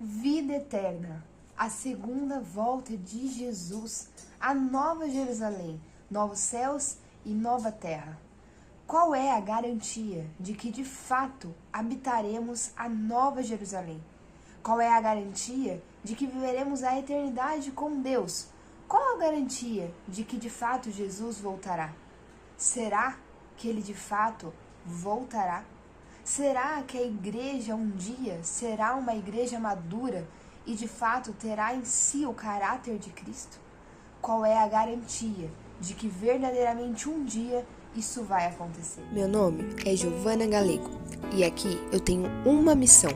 Vida eterna, a segunda volta de Jesus, a nova Jerusalém, novos céus e nova terra. Qual é a garantia de que de fato habitaremos a nova Jerusalém? Qual é a garantia de que viveremos a eternidade com Deus? Qual a garantia de que de fato Jesus voltará? Será que ele de fato voltará? Será que a igreja um dia será uma igreja madura e de fato terá em si o caráter de Cristo? Qual é a garantia de que verdadeiramente um dia isso vai acontecer? Meu nome é Giovana Galego e aqui eu tenho uma missão: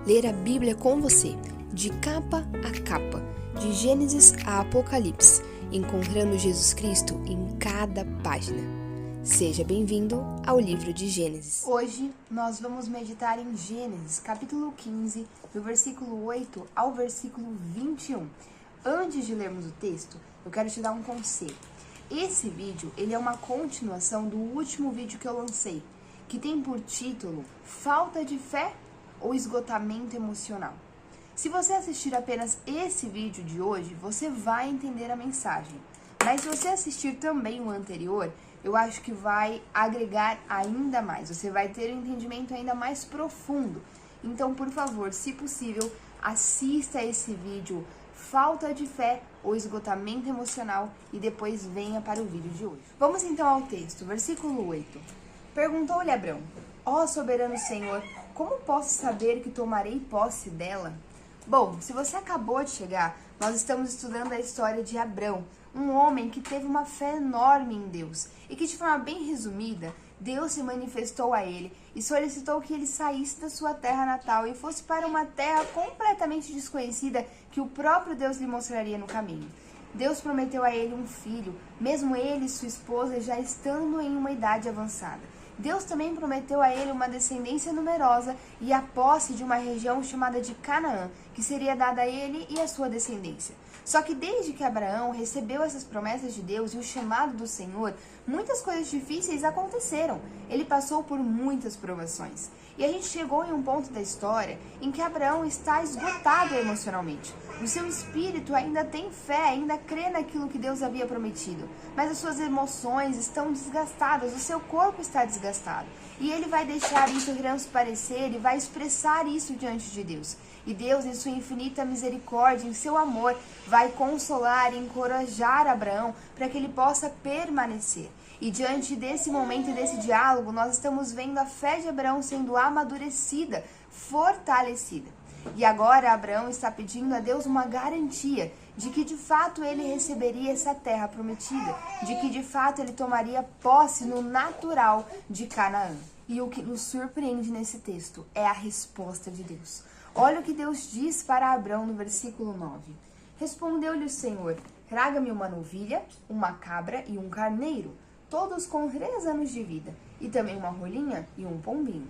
ler a Bíblia com você, de capa a capa, de Gênesis a Apocalipse, encontrando Jesus Cristo em cada página. Seja bem-vindo ao livro de Gênesis. Hoje nós vamos meditar em Gênesis, capítulo 15, do versículo 8 ao versículo 21. Antes de lermos o texto, eu quero te dar um conselho. Esse vídeo, ele é uma continuação do último vídeo que eu lancei, que tem por título Falta de Fé ou Esgotamento Emocional. Se você assistir apenas esse vídeo de hoje, você vai entender a mensagem. Mas se você assistir também o anterior, eu acho que vai agregar ainda mais. Você vai ter um entendimento ainda mais profundo. Então, por favor, se possível, assista esse vídeo Falta de Fé ou Esgotamento Emocional e depois venha para o vídeo de hoje. Vamos então ao texto, versículo 8. Perguntou-lhe Abrão: Ó soberano Senhor, como posso saber que tomarei posse dela? Bom, se você acabou de chegar, nós estamos estudando a história de Abrão, um homem que teve uma fé enorme em Deus e que, de forma bem resumida, Deus se manifestou a ele e solicitou que ele saísse da sua terra natal e fosse para uma terra completamente desconhecida que o próprio Deus lhe mostraria no caminho. Deus prometeu a ele um filho, mesmo ele e sua esposa já estando em uma idade avançada. Deus também prometeu a ele uma descendência numerosa e a posse de uma região chamada de Canaã, que seria dada a ele e a sua descendência. Só que desde que Abraão recebeu essas promessas de Deus e o chamado do Senhor, muitas coisas difíceis aconteceram. Ele passou por muitas provações. E a gente chegou em um ponto da história em que Abraão está esgotado emocionalmente. O seu espírito ainda tem fé, ainda crê naquilo que Deus havia prometido. Mas as suas emoções estão desgastadas, o seu corpo está desgastado. E ele vai deixar isso transparecer e vai expressar isso diante de Deus. E Deus, em sua infinita misericórdia, em seu amor, vai consolar e encorajar Abraão para que ele possa permanecer. E diante desse momento e desse diálogo, nós estamos vendo a fé de Abraão sendo amadurecida, fortalecida. E agora Abraão está pedindo a Deus uma garantia de que de fato ele receberia essa terra prometida, de que de fato ele tomaria posse no natural de Canaã. E o que nos surpreende nesse texto é a resposta de Deus. Olha o que Deus diz para Abrão no versículo 9. Respondeu-lhe o Senhor: traga-me uma novilha, uma cabra e um carneiro, todos com 3 anos de vida, e também uma rolinha e um pombinho.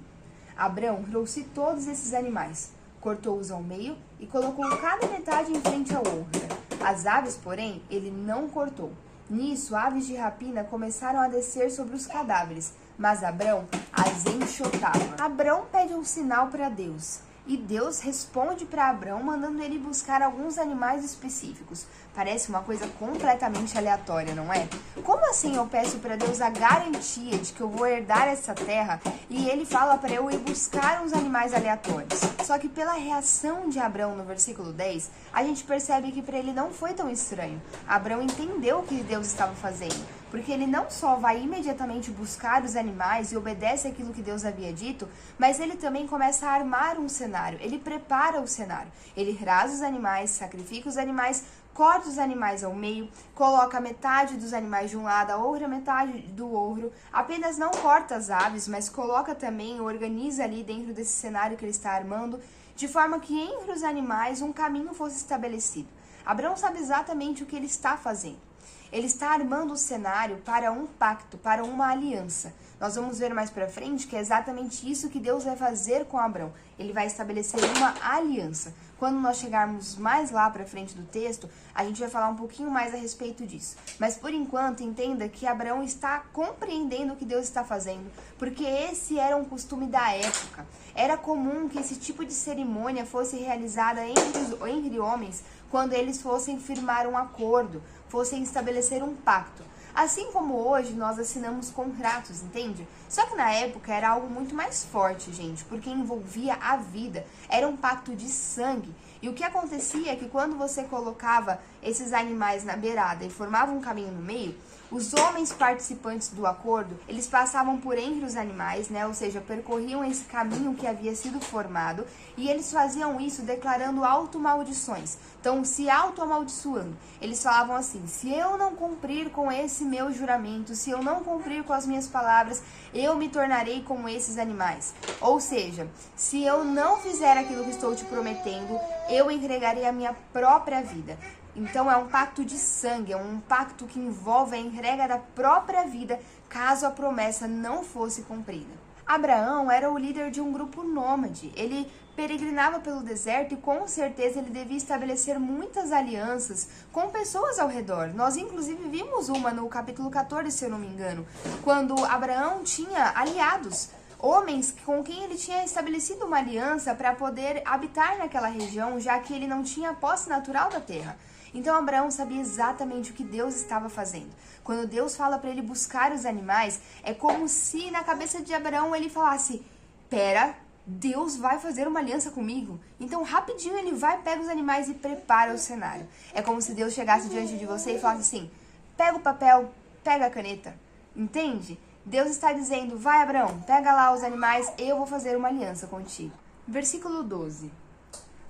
Abrão trouxe todos esses animais, cortou-os ao meio e colocou cada metade em frente à outra. As aves, porém, ele não cortou. Nisso, aves de rapina começaram a descer sobre os cadáveres, mas Abrão as enxotava. Abrão pede um sinal para Deus. E Deus responde para Abrão mandando ele buscar alguns animais específicos. Parece uma coisa completamente aleatória, não é? Como assim eu peço para Deus a garantia de que eu vou herdar essa terra e ele fala para eu ir buscar uns animais aleatórios? Só que pela reação de Abrão no versículo 10, a gente percebe que para ele não foi tão estranho. Abrão entendeu o que Deus estava fazendo. Porque ele não só vai imediatamente buscar os animais e obedece aquilo que Deus havia dito, mas ele também começa a armar um cenário, ele prepara o cenário. Ele rasa os animais, sacrifica os animais, corta os animais ao meio, coloca metade dos animais de um lado, a outra metade do outro, apenas não corta as aves, mas coloca também, organiza ali dentro desse cenário que ele está armando, de forma que entre os animais um caminho fosse estabelecido. Abrão sabe exatamente o que ele está fazendo. Ele está armando o cenário para um pacto, para uma aliança. Nós vamos ver mais pra frente que é exatamente isso que Deus vai fazer com Abrão. Ele vai estabelecer uma aliança. Quando nós chegarmos mais lá pra frente do texto, a gente vai falar um pouquinho mais a respeito disso. Mas por enquanto, entenda que Abrão está compreendendo o que Deus está fazendo, porque esse era um costume da época. Era comum que esse tipo de cerimônia fosse realizada entre homens quando eles fossem firmar um acordo, fossem estabelecer um pacto. Assim como hoje nós assinamos contratos, entende? Só que na época era algo muito mais forte, gente, porque envolvia a vida, era um pacto de sangue. E o que acontecia é que quando você colocava esses animais na beirada e formava um caminho no meio, os homens participantes do acordo, eles passavam por entre os animais, né? Ou seja, percorriam esse caminho que havia sido formado e eles faziam isso declarando automaldições. Então, se autoamaldiçoando, eles falavam assim: se eu não cumprir com esse meu juramento, se eu não cumprir com as minhas palavras, eu me tornarei como esses animais. Ou seja, se eu não fizer aquilo que estou te prometendo, eu entregarei a minha própria vida. Então é um pacto de sangue, é um pacto que envolve a entrega da própria vida caso a promessa não fosse cumprida. Abraão era o líder de um grupo nômade, ele peregrinava pelo deserto e com certeza ele devia estabelecer muitas alianças com pessoas ao redor. Nós inclusive vimos uma no capítulo 14, se eu não me engano, quando Abraão tinha aliados, homens com quem ele tinha estabelecido uma aliança para poder habitar naquela região, já que ele não tinha posse natural da terra. Então Abraão sabia exatamente o que Deus estava fazendo. Quando Deus fala para ele buscar os animais, é como se na cabeça de Abraão ele falasse: pera, Deus vai fazer uma aliança comigo. Então rapidinho ele vai, pega os animais e prepara o cenário. É como se Deus chegasse diante de você e falasse assim: pega o papel, pega a caneta. Entende? Deus está dizendo: vai, Abraão, pega lá os animais, eu vou fazer uma aliança contigo. Versículo 12.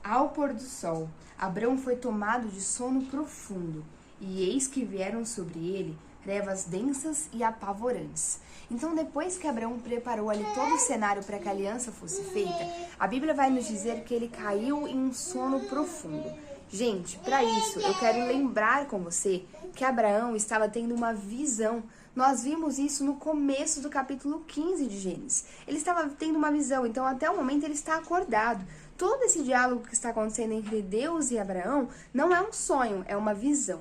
Ao pôr do sol, Abrão foi tomado de sono profundo, e eis que vieram sobre ele trevas densas e apavorantes. Então, depois que Abrão preparou ali todo o cenário para que a aliança fosse feita, a Bíblia vai nos dizer que ele caiu em um sono profundo. Gente, para isso, eu quero lembrar com você que Abraão estava tendo uma visão. Nós vimos isso no começo do capítulo 15 de Gênesis. Ele estava tendo uma visão, então até o momento ele está acordado. Todo esse diálogo que está acontecendo entre Deus e Abraão não é um sonho, é uma visão.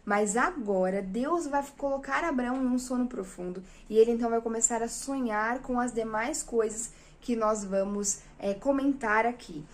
Mas agora Deus vai colocar Abraão em um sono profundo e ele então vai começar a sonhar com as demais coisas que nós vamos comentar aqui.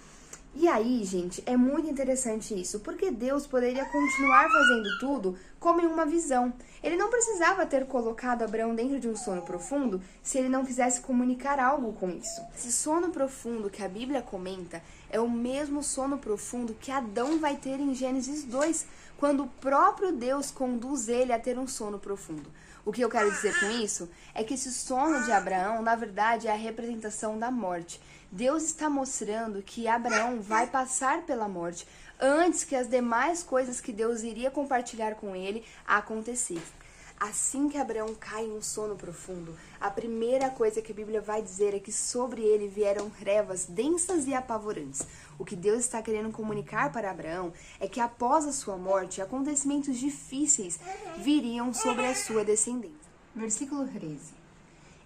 E aí, gente, é muito interessante isso, porque Deus poderia continuar fazendo tudo como em uma visão. Ele não precisava ter colocado Abraão dentro de um sono profundo se ele não quisesse comunicar algo com isso. Esse sono profundo que a Bíblia comenta é o mesmo sono profundo que Adão vai ter em Gênesis 2, quando o próprio Deus conduz ele a ter um sono profundo. O que eu quero dizer com isso é que esse sono de Abraão, na verdade, é a representação da morte. Deus está mostrando que Abraão vai passar pela morte antes que as demais coisas que Deus iria compartilhar com ele acontecessem. Assim que Abraão cai em um sono profundo, a primeira coisa que a Bíblia vai dizer é que sobre ele vieram trevas densas e apavorantes. O que Deus está querendo comunicar para Abraão é que após a sua morte, acontecimentos difíceis viriam sobre a sua descendência. Versículo 13.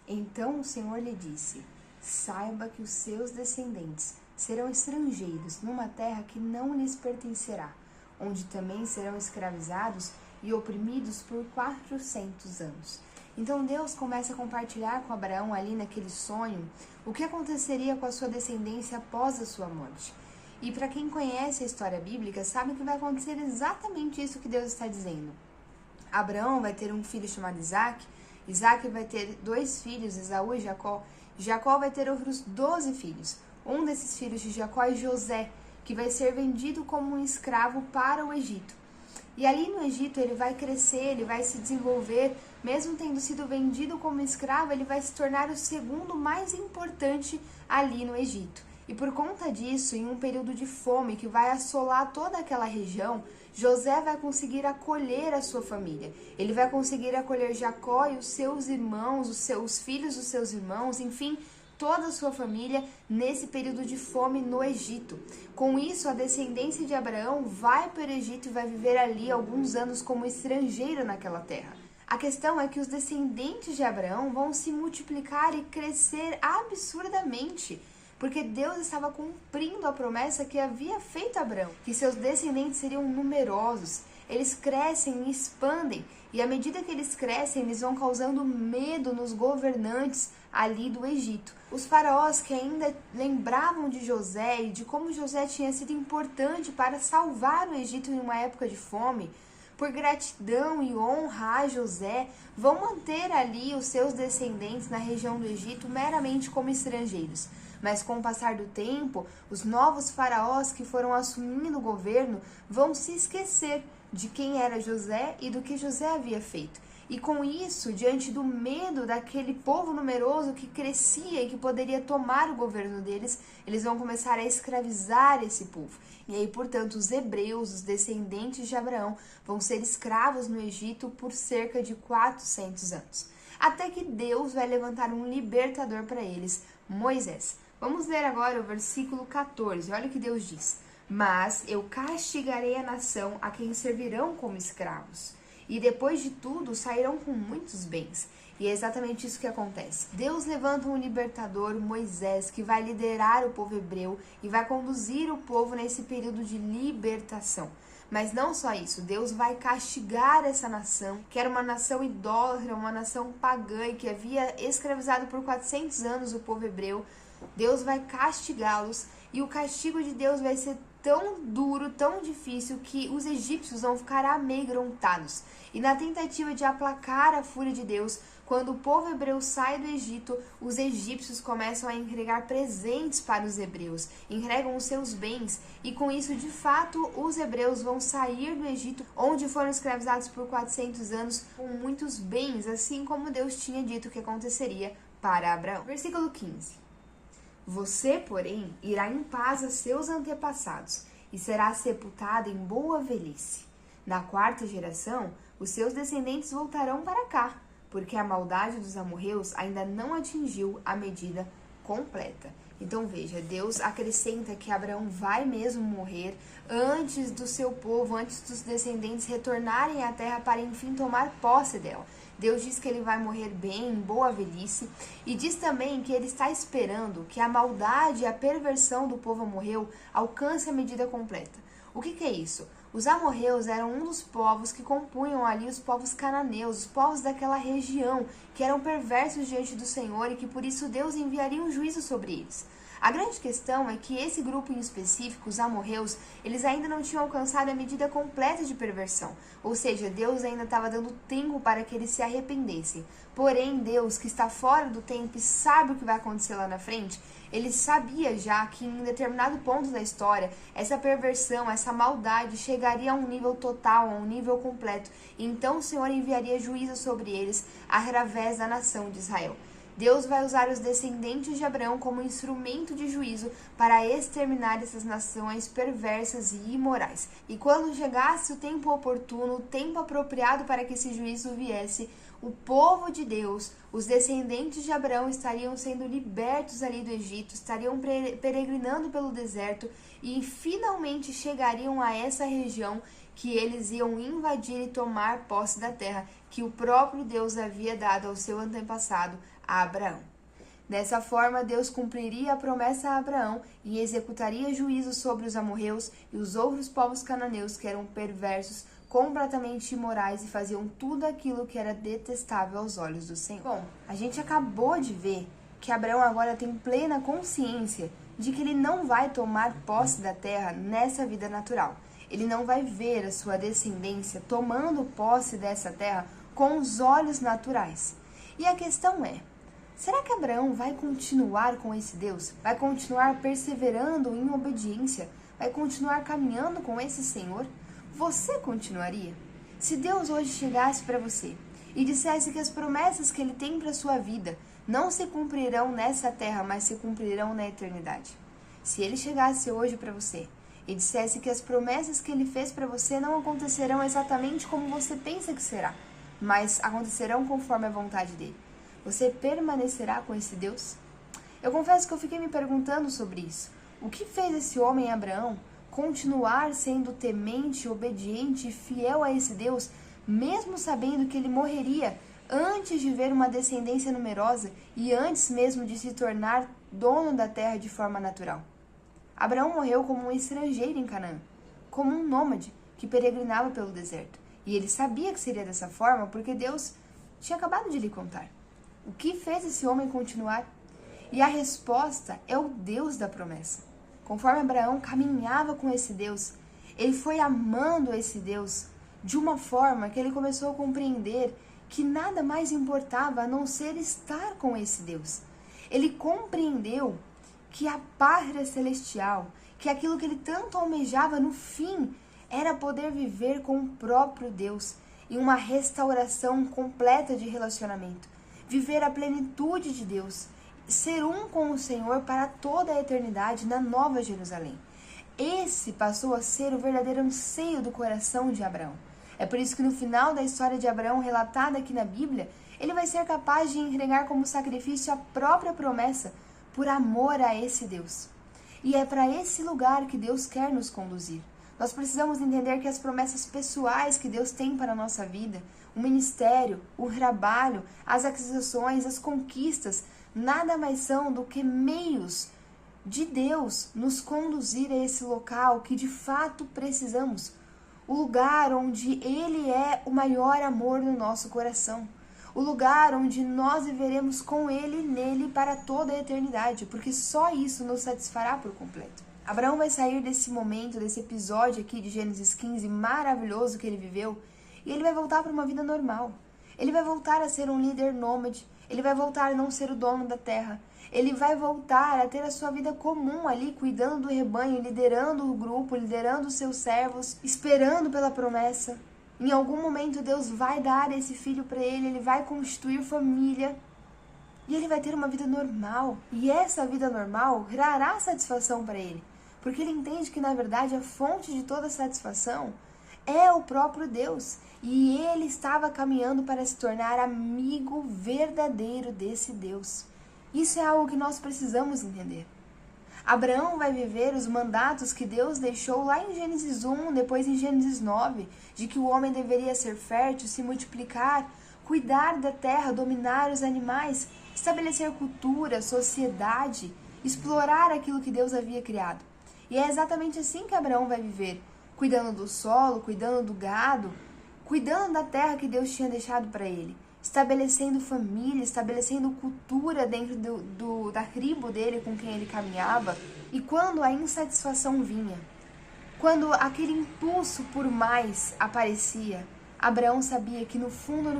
Então o Senhor lhe disse: saiba que os seus descendentes serão estrangeiros numa terra que não lhes pertencerá, onde também serão escravizados e oprimidos por 400 anos. Então Deus começa a compartilhar com Abraão ali naquele sonho o que aconteceria com a sua descendência após a sua morte. E para quem conhece a história bíblica, sabe que vai acontecer exatamente isso que Deus está dizendo. Abraão vai ter um filho chamado Isaac, Isaac vai ter 2 filhos, Esaú e Jacó. Jacó vai ter outros 12 filhos. Um desses filhos de Jacó é José, que vai ser vendido como um escravo para o Egito. E ali no Egito ele vai crescer, ele vai se desenvolver, mesmo tendo sido vendido como escravo, ele vai se tornar o segundo mais importante ali no Egito. E por conta disso, em um período de fome que vai assolar toda aquela região, José vai conseguir acolher a sua família. Ele vai conseguir acolher Jacó e os seus irmãos, os filhos dos seus irmãos, enfim, toda a sua família nesse período de fome no Egito. Com isso, a descendência de Abraão vai para o Egito e vai viver ali alguns anos como estrangeiro naquela terra. A questão é que os descendentes de Abraão vão se multiplicar e crescer absurdamente, porque Deus estava cumprindo a promessa que havia feito a Abraão, que seus descendentes seriam numerosos. Eles crescem e expandem, e à medida que eles crescem, eles vão causando medo nos governantes ali do Egito. Os faraós que ainda lembravam de José e de como José tinha sido importante para salvar o Egito em uma época de fome, por gratidão e honra a José, vão manter ali os seus descendentes na região do Egito meramente como estrangeiros. Mas com o passar do tempo, os novos faraós que foram assumindo o governo vão se esquecer de quem era José e do que José havia feito. E com isso, diante do medo daquele povo numeroso que crescia e que poderia tomar o governo deles, eles vão começar a escravizar esse povo. E aí, portanto, os hebreus, os descendentes de Abraão, vão ser escravos no Egito por cerca de 400 anos. Até que Deus vai levantar um libertador para eles, Moisés. Vamos ler agora o versículo 14. Olha o que Deus diz. Mas eu castigarei a nação a quem servirão como escravos. E depois de tudo sairão com muitos bens. E é exatamente isso que acontece. Deus levanta um libertador, Moisés, que vai liderar o povo hebreu e vai conduzir o povo nesse período de libertação. Mas não só isso, Deus vai castigar essa nação, que era uma nação idólatra, uma nação pagã e que havia escravizado por 400 anos o povo hebreu. Deus vai castigá-los e o castigo de Deus vai ser tão duro, tão difícil, que os egípcios vão ficar amedrontados. E na tentativa de aplacar a fúria de Deus, quando o povo hebreu sai do Egito, os egípcios começam a entregar presentes para os hebreus, entregam os seus bens, e com isso, de fato, os hebreus vão sair do Egito, onde foram escravizados por 400 anos, com muitos bens, assim como Deus tinha dito que aconteceria para Abraão. Versículo 15. Você, porém, irá em paz a seus antepassados e será sepultado em boa velhice. Na 4ª geração, os seus descendentes voltarão para cá, porque a maldade dos amorreus ainda não atingiu a medida completa. Então veja, Deus acrescenta que Abraão vai mesmo morrer antes do seu povo, antes dos descendentes retornarem à terra para enfim tomar posse dela. Deus diz que ele vai morrer bem, em boa velhice, e diz também que ele está esperando que a maldade e a perversão do povo amorreu alcance a medida completa. O que é isso? Os amorreus eram um dos povos que compunham ali os povos cananeus, os povos daquela região, que eram perversos diante do Senhor e que por isso Deus enviaria um juízo sobre eles. A grande questão é que esse grupo em específico, os amorreus, eles ainda não tinham alcançado a medida completa de perversão, ou seja, Deus ainda estava dando tempo para que eles se arrependessem. Porém, Deus, que está fora do tempo e sabe o que vai acontecer lá na frente, ele sabia já que em determinado ponto da história, essa perversão, essa maldade chegaria a um nível total, a um nível completo, e então o Senhor enviaria juízo sobre eles através da nação de Israel. Deus vai usar os descendentes de Abraão como instrumento de juízo para exterminar essas nações perversas e imorais. E quando chegasse o tempo oportuno, o tempo apropriado para que esse juízo viesse, o povo de Deus, os descendentes de Abraão estariam sendo libertos ali do Egito, estariam peregrinando pelo deserto e finalmente chegariam a essa região que eles iam invadir e tomar posse da terra que o próprio Deus havia dado ao seu antepassado, a Abraão. Dessa forma, Deus cumpriria a promessa a Abraão e executaria juízo sobre os amorreus e os outros povos cananeus que eram perversos, completamente imorais e faziam tudo aquilo que era detestável aos olhos do Senhor. Bom, a gente acabou de ver que Abraão agora tem plena consciência de que ele não vai tomar posse da terra nessa vida natural. Ele não vai ver a sua descendência tomando posse dessa terra com os olhos naturais. E a questão é, será que Abraão vai continuar com esse Deus? Vai continuar perseverando em obediência? Vai continuar caminhando com esse Senhor? Você continuaria? Se Deus hoje chegasse para você e dissesse que as promessas que Ele tem para a sua vida não se cumprirão nessa terra, mas se cumprirão na eternidade. Se Ele chegasse hoje para você e dissesse que as promessas que Ele fez para você não acontecerão exatamente como você pensa que será, mas acontecerão conforme a vontade dEle, você permanecerá com esse Deus? Eu confesso que eu fiquei me perguntando sobre isso. O que fez esse homem Abraão continuar sendo temente, obediente e fiel a esse Deus, mesmo sabendo que ele morreria antes de ver uma descendência numerosa e antes mesmo de se tornar dono da terra de forma natural. Abraão morreu como um estrangeiro em Canaã, como um nômade que peregrinava pelo deserto. E ele sabia que seria dessa forma porque Deus tinha acabado de lhe contar. O que fez esse homem continuar? E a resposta é o Deus da promessa. Conforme Abraão caminhava com esse Deus, ele foi amando esse Deus de uma forma que ele começou a compreender que nada mais importava a não ser estar com esse Deus. Ele compreendeu que a pátria celestial, que aquilo que ele tanto almejava no fim, era poder viver com o próprio Deus em uma restauração completa de relacionamento, viver a plenitude de Deus, ser um com o Senhor para toda a eternidade na Nova Jerusalém. Esse passou a ser o verdadeiro anseio do coração de Abraão. É por isso que no final da história de Abraão, relatada aqui na Bíblia, ele vai ser capaz de entregar como sacrifício a própria promessa por amor a esse Deus. E é para esse lugar que Deus quer nos conduzir. Nós precisamos entender que as promessas pessoais que Deus tem para a nossa vida, o ministério, o trabalho, as aquisições, as conquistas, nada mais são do que meios de Deus nos conduzir a esse local que de fato precisamos. O lugar onde Ele é o maior amor no nosso coração. O lugar onde nós viveremos com Ele e nele para toda a eternidade, porque só isso nos satisfará por completo. Abraão vai sair desse momento, desse episódio aqui de Gênesis 15 maravilhoso que ele viveu, e ele vai voltar para uma vida normal. Ele vai voltar a ser um líder nômade, ele vai voltar a não ser o dono da terra, ele vai voltar a ter a sua vida comum ali, cuidando do rebanho, liderando o grupo, liderando os seus servos, esperando pela promessa. Em algum momento Deus vai dar esse filho para ele, ele vai constituir família e ele vai ter uma vida normal. E essa vida normal trará satisfação para ele, porque ele entende que na verdade a fonte de toda satisfação é o próprio Deus. E ele estava caminhando para se tornar amigo verdadeiro desse Deus. Isso é algo que nós precisamos entender. Abraão vai viver os mandatos que Deus deixou lá em Gênesis 1, depois em Gênesis 9, de que o homem deveria ser fértil, se multiplicar, cuidar da terra, dominar os animais, estabelecer cultura, sociedade, explorar aquilo que Deus havia criado. E é exatamente assim que Abraão vai viver, cuidando do solo, cuidando do gado, cuidando da terra que Deus tinha deixado para ele, estabelecendo família, estabelecendo cultura dentro da tribo dele com quem ele caminhava. E quando a insatisfação vinha, quando aquele impulso por mais aparecia, Abraão sabia que no fundo,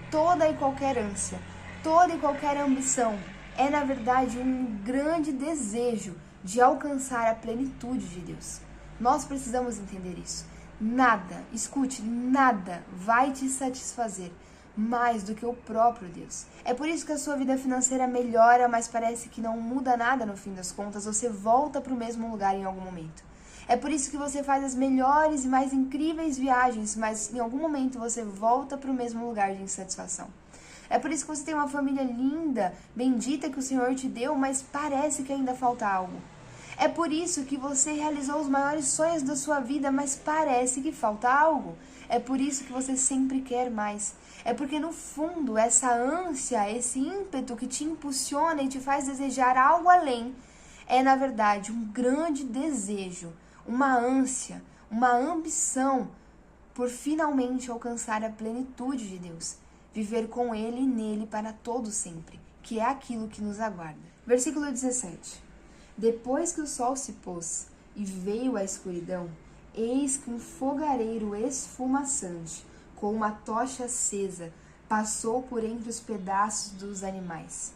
toda e qualquer ânsia, toda e qualquer ambição é na verdade um grande desejo de alcançar a plenitude de Deus. Nós precisamos entender isso. Nada, escute, nada vai te satisfazer mais do que o próprio Deus. É por isso que a sua vida financeira melhora, mas parece que não muda nada no fim das contas, você volta para o mesmo lugar em algum momento. É por isso que você faz as melhores e mais incríveis viagens, mas em algum momento você volta para o mesmo lugar de insatisfação. É por isso que você tem uma família linda, bendita que o Senhor te deu, mas parece que ainda falta algo. É por isso que você realizou os maiores sonhos da sua vida, mas parece que falta algo. É por isso que você sempre quer mais. É porque no fundo essa ânsia, esse ímpeto que te impulsiona e te faz desejar algo além, é na verdade um grande desejo, uma ânsia, uma ambição por finalmente alcançar a plenitude de Deus, viver com Ele e nele para todo sempre, que é aquilo que nos aguarda. Versículo 17. Depois que o sol se pôs e veio a escuridão, eis que um fogareiro esfumaçante, com uma tocha acesa, passou por entre os pedaços dos animais.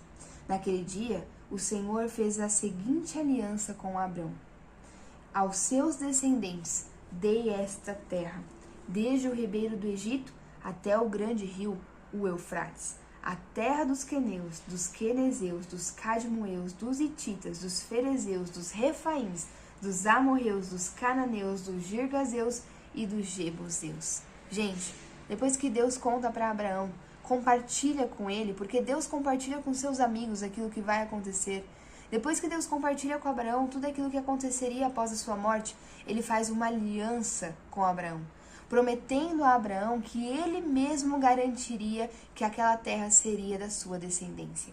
Naquele dia, o Senhor fez a seguinte aliança com Abrão: aos seus descendentes dei esta terra, desde o ribeiro do Egito até o grande rio, o Eufrates, a terra dos queneus, dos quenezeus, dos cadmoeus, dos hititas, dos ferezeus, dos refaíns, dos amorreus, dos cananeus, dos girgazeus e dos jebuseus. Gente, depois que Deus conta para Abraão, compartilha com ele, porque Deus compartilha com seus amigos aquilo que vai acontecer. Depois que Deus compartilha com Abraão tudo aquilo que aconteceria após a sua morte, ele faz uma aliança com Abraão. prometendo a Abraão que ele mesmo garantiria que aquela terra seria da sua descendência.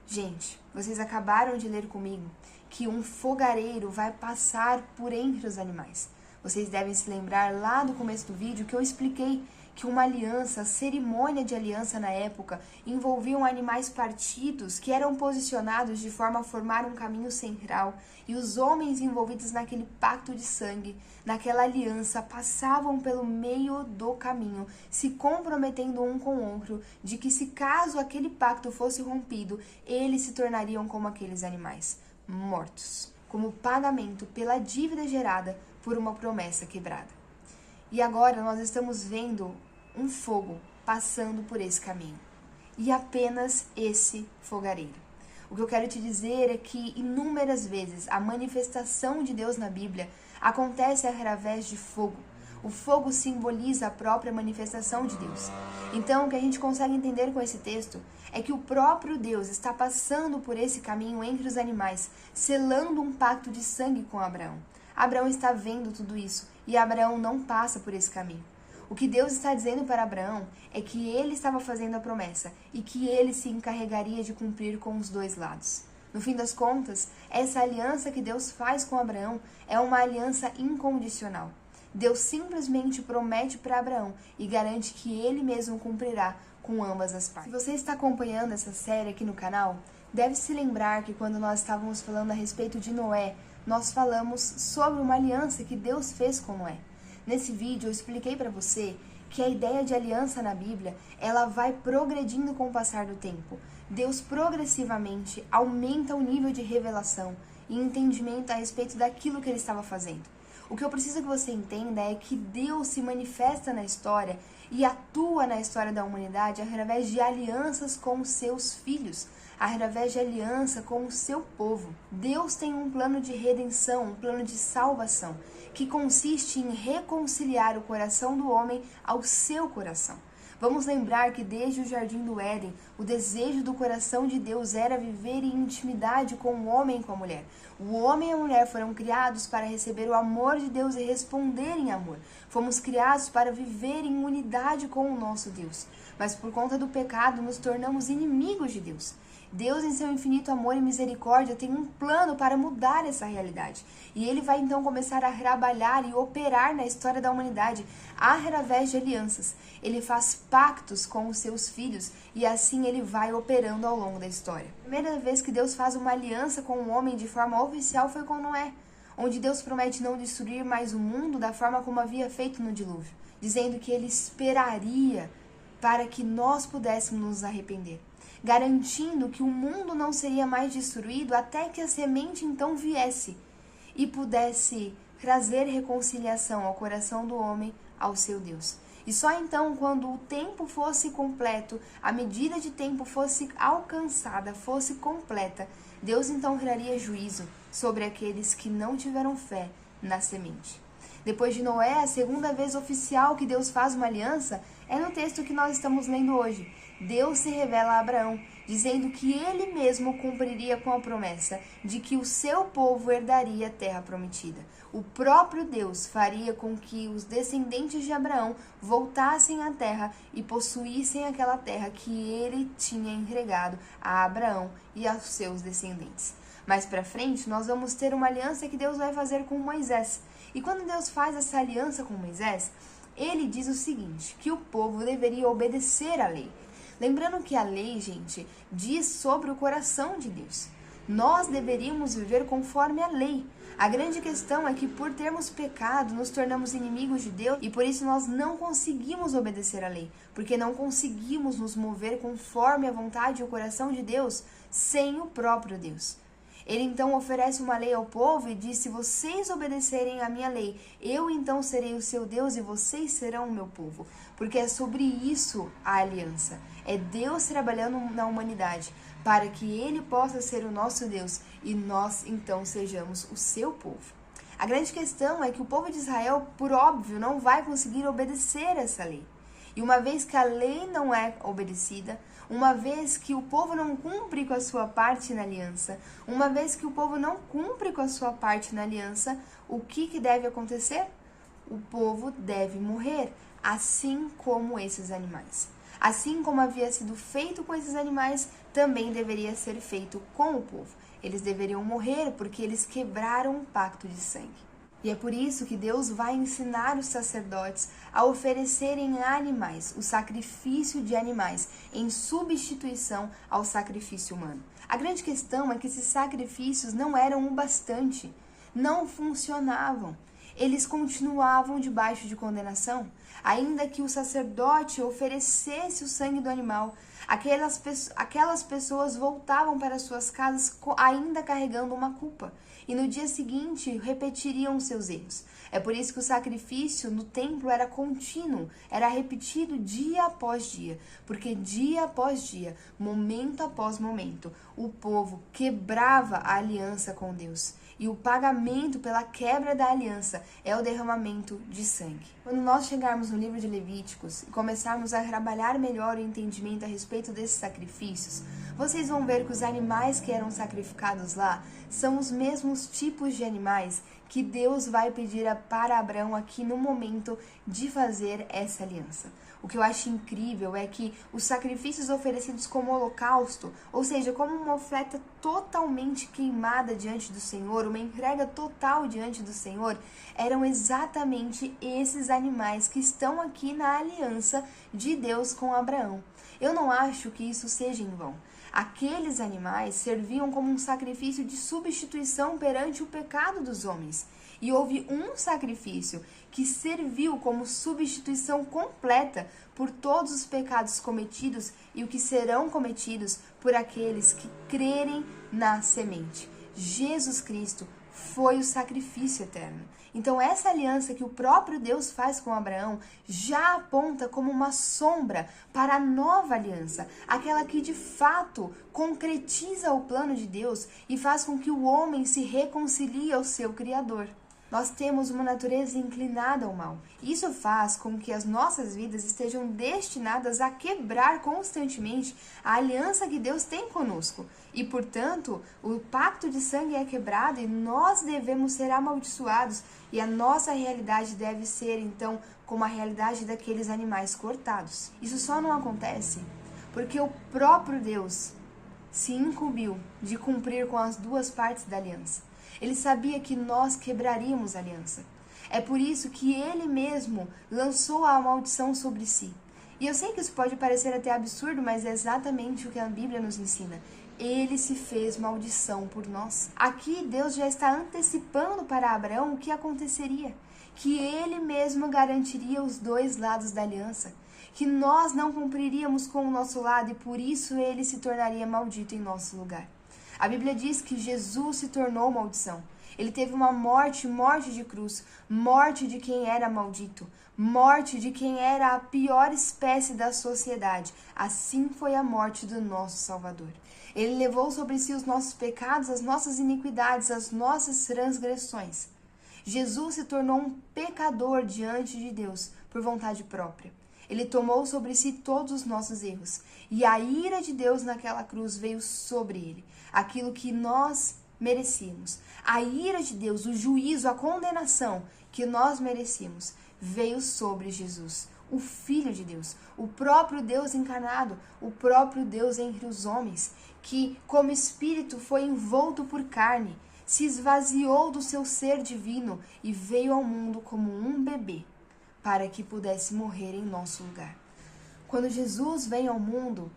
Gente, vocês acabaram de ler comigo que um fogareiro vai passar por entre os animais. Vocês devem se lembrar lá do começo do vídeo que eu expliquei que uma aliança, a cerimônia de aliança na época, envolviam animais partidos que eram posicionados de forma a formar um caminho central, e os homens envolvidos naquele pacto de sangue, naquela aliança, passavam pelo meio do caminho, se comprometendo um com o outro, de que se caso aquele pacto fosse rompido, eles se tornariam como aqueles animais, mortos, como pagamento pela dívida gerada por uma promessa quebrada. E agora nós estamos vendo um fogo passando por esse caminho. E apenas esse fogareiro. O que eu quero te dizer é que inúmeras vezes a manifestação de Deus na Bíblia acontece através de fogo. O fogo simboliza a própria manifestação de Deus. Então, o que a gente consegue entender com esse texto é que o próprio Deus está passando por esse caminho entre os animais, selando um pacto de sangue com Abraão. Abraão está vendo tudo isso e Abraão não passa por esse caminho. O que Deus está dizendo para Abraão é que ele estava fazendo a promessa e que ele se encarregaria de cumprir com os dois lados. No fim das contas, essa aliança que Deus faz com Abraão é uma aliança incondicional. Deus simplesmente promete para Abraão e garante que ele mesmo cumprirá com ambas as partes. Se você está acompanhando essa série aqui no canal, deve se lembrar que quando nós estávamos falando a respeito de Noé, nós falamos sobre uma aliança que Deus fez com Noé. Nesse vídeo eu expliquei para você que a ideia de aliança na Bíblia, ela vai progredindo com o passar do tempo. Deus progressivamente aumenta o nível de revelação e entendimento a respeito daquilo que ele estava fazendo. O que eu preciso que você entenda é que Deus se manifesta na história e atua na história da humanidade através de alianças com os seus filhos, através de aliança com o seu povo. Deus tem um plano de redenção, um plano de salvação, que consiste em reconciliar o coração do homem ao seu coração. Vamos lembrar que desde o Jardim do Éden, o desejo do coração de Deus era viver em intimidade com o homem e com a mulher. O homem e a mulher foram criados para receber o amor de Deus e responder em amor. Fomos criados para viver em unidade com o nosso Deus. Mas por conta do pecado, nos tornamos inimigos de Deus. Deus, em seu infinito amor e misericórdia, tem um plano para mudar essa realidade. E ele vai então começar a trabalhar e operar na história da humanidade através de alianças. Ele faz pactos com os seus filhos e assim ele vai operando ao longo da história. A primeira vez que Deus faz uma aliança com o homem de forma oficial foi com Noé, onde Deus promete não destruir mais o mundo da forma como havia feito no dilúvio, dizendo que ele esperaria para que nós pudéssemos nos arrepender, garantindo que o mundo não seria mais destruído até que a semente então viesse e pudesse trazer reconciliação ao coração do homem ao seu Deus. E só então, quando o tempo fosse completo, a medida de tempo fosse alcançada, fosse completa, Deus então traria juízo sobre aqueles que não tiveram fé na semente. Depois de Noé, a segunda vez oficial que Deus faz uma aliança é no texto que nós estamos lendo hoje. Deus se revela a Abraão, dizendo que ele mesmo cumpriria com a promessa de que o seu povo herdaria a terra prometida. O próprio Deus faria com que os descendentes de Abraão voltassem à terra e possuíssem aquela terra que ele tinha entregado a Abraão e aos seus descendentes. Mais para frente, nós vamos ter uma aliança que Deus vai fazer com Moisés. E quando Deus faz essa aliança com Moisés, ele diz o seguinte, que o povo deveria obedecer à lei. Lembrando que a lei, gente, diz sobre o coração de Deus. Nós deveríamos viver conforme a lei. A grande questão é que por termos pecado, nos tornamos inimigos de Deus e por isso nós não conseguimos obedecer à lei, porque não conseguimos nos mover conforme a vontade e o coração de Deus sem o próprio Deus. Ele então oferece uma lei ao povo e diz, se vocês obedecerem à minha lei, eu então serei o seu Deus e vocês serão o meu povo. Porque é sobre isso a aliança. É Deus trabalhando na humanidade para que ele possa ser o nosso Deus e nós então sejamos o seu povo. A grande questão é que o povo de Israel, por óbvio, não vai conseguir obedecer essa lei. E uma vez que a lei não é obedecida, uma vez que o povo não cumpre com a sua parte na aliança, uma vez que o povo não cumpre com a sua parte na aliança, o que deve acontecer? o povo deve morrer, assim como esses animais. Assim como havia sido feito com esses animais, também deveria ser feito com o povo. Eles deveriam morrer porque eles quebraram o pacto de sangue. E é por isso que Deus vai ensinar os sacerdotes a oferecerem animais, o sacrifício de animais, em substituição ao sacrifício humano. A grande questão é que esses sacrifícios não eram o bastante, não funcionavam. Eles continuavam debaixo de condenação. Ainda que o sacerdote oferecesse o sangue do animal, aquelas pessoas voltavam para suas casas ainda carregando uma culpa. E no dia seguinte repetiriam seus erros. É por isso que o sacrifício no templo era contínuo, era repetido dia após dia, porque dia após dia, momento após momento, o povo quebrava a aliança com Deus. E o pagamento pela quebra da aliança é o derramamento de sangue. Quando nós chegarmos no livro de Levíticos e começarmos a trabalhar melhor o entendimento a respeito desses sacrifícios, vocês vão ver que os animais que eram sacrificados lá são os mesmos tipos de animais que Deus vai pedir para Abraão aqui no momento de fazer essa aliança. O que eu acho incrível é que os sacrifícios oferecidos como holocausto, ou seja, como uma oferta totalmente queimada diante do Senhor, uma entrega total diante do Senhor, eram exatamente esses animais que estão aqui na aliança de Deus com Abraão. Eu não acho que isso seja em vão. Aqueles animais serviam como um sacrifício de substituição perante o pecado dos homens. E houve um sacrifício que serviu como substituição completa por todos os pecados cometidos e o que serão cometidos por aqueles que crerem na semente. Jesus Cristo foi o sacrifício eterno. Então essa aliança que o próprio Deus faz com Abraão já aponta como uma sombra para a nova aliança, aquela que de fato concretiza o plano de Deus e faz com que o homem se reconcilie ao seu Criador. Nós temos uma natureza inclinada ao mal. Isso faz com que as nossas vidas estejam destinadas a quebrar constantemente a aliança que Deus tem conosco. E, portanto, o pacto de sangue é quebrado e nós devemos ser amaldiçoados. E a nossa realidade deve ser, então, como a realidade daqueles animais cortados. Isso só não acontece porque o próprio Deus se incumbiu de cumprir com as duas partes da aliança. Ele sabia que nós quebraríamos a aliança. É por isso que ele mesmo lançou a maldição sobre si. E eu sei que isso pode parecer até absurdo, mas é exatamente o que a Bíblia nos ensina. Ele se fez maldição por nós. Aqui Deus já está antecipando para Abraão o que aconteceria. Que ele mesmo garantiria os dois lados da aliança. Que nós não cumpriríamos com o nosso lado e por isso ele se tornaria maldito em nosso lugar. A Bíblia diz que Jesus se tornou maldição. Ele teve uma morte de cruz, morte de quem era maldito, morte de quem era a pior espécie da sociedade. Assim foi a morte do nosso Salvador. Ele levou sobre si os nossos pecados, as nossas iniquidades, as nossas transgressões. Jesus se tornou um pecador diante de Deus por vontade própria. Ele tomou sobre si todos os nossos erros. E a ira de Deus naquela cruz veio sobre ele. Aquilo que nós merecíamos. A ira de Deus, o juízo, a condenação que nós merecíamos, veio sobre Jesus, o Filho de Deus, o próprio Deus encarnado, o próprio Deus entre os homens, que como Espírito foi envolto por carne, se esvaziou do seu ser divino e veio ao mundo como um bebê, para que pudesse morrer em nosso lugar. Quando Jesus vem ao mundo,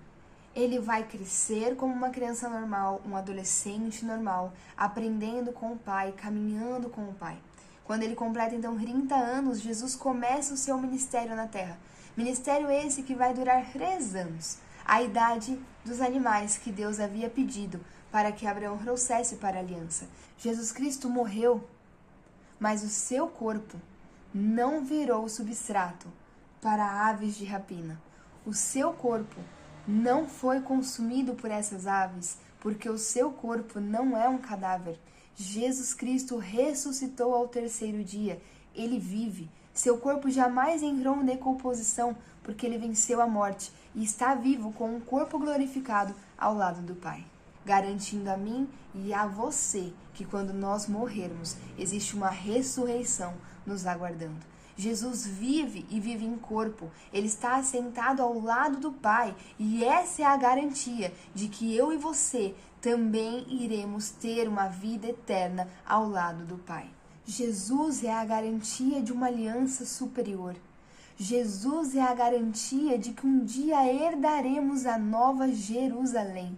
ele vai crescer como uma criança normal, um adolescente normal, aprendendo com o Pai, caminhando com o Pai. Quando ele completa então 30 anos, Jesus começa o seu ministério na terra. Ministério esse que vai durar 3 anos, a idade dos animais que Deus havia pedido para que Abraão trouxesse para a aliança. Jesus Cristo morreu, mas o seu corpo não virou substrato para aves de rapina. O seu corpo não foi consumido por essas aves, porque o seu corpo não é um cadáver. Jesus Cristo ressuscitou ao 3º dia. Ele vive. Seu corpo jamais entrou em decomposição, porque ele venceu a morte e está vivo com um corpo glorificado ao lado do Pai, garantindo a mim e a você que quando nós morrermos, existe uma ressurreição nos aguardando. Jesus vive e vive em corpo. Ele está assentado ao lado do Pai e essa é a garantia de que eu e você também iremos ter uma vida eterna ao lado do Pai. Jesus é a garantia de uma aliança superior. Jesus é a garantia de que um dia herdaremos a nova Jerusalém.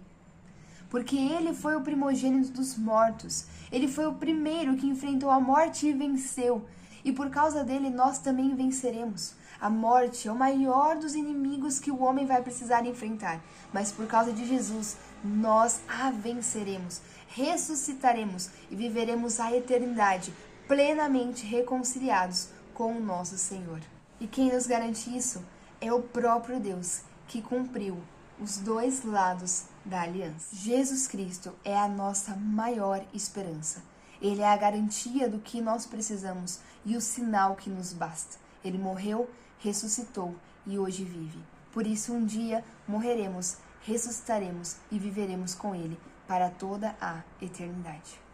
Porque ele foi o primogênito dos mortos. Ele foi o primeiro que enfrentou a morte e venceu. E por causa dele nós também venceremos. A morte é o maior dos inimigos que o homem vai precisar enfrentar. Mas por causa de Jesus, nós a venceremos, ressuscitaremos e viveremos a eternidade plenamente reconciliados com o nosso Senhor. E quem nos garante isso é o próprio Deus, que cumpriu os dois lados da aliança. Jesus Cristo é a nossa maior esperança. Ele é a garantia do que nós precisamos e o sinal que nos basta. Ele morreu, ressuscitou e hoje vive. Por isso um dia morreremos, ressuscitaremos e viveremos com Ele para toda a eternidade.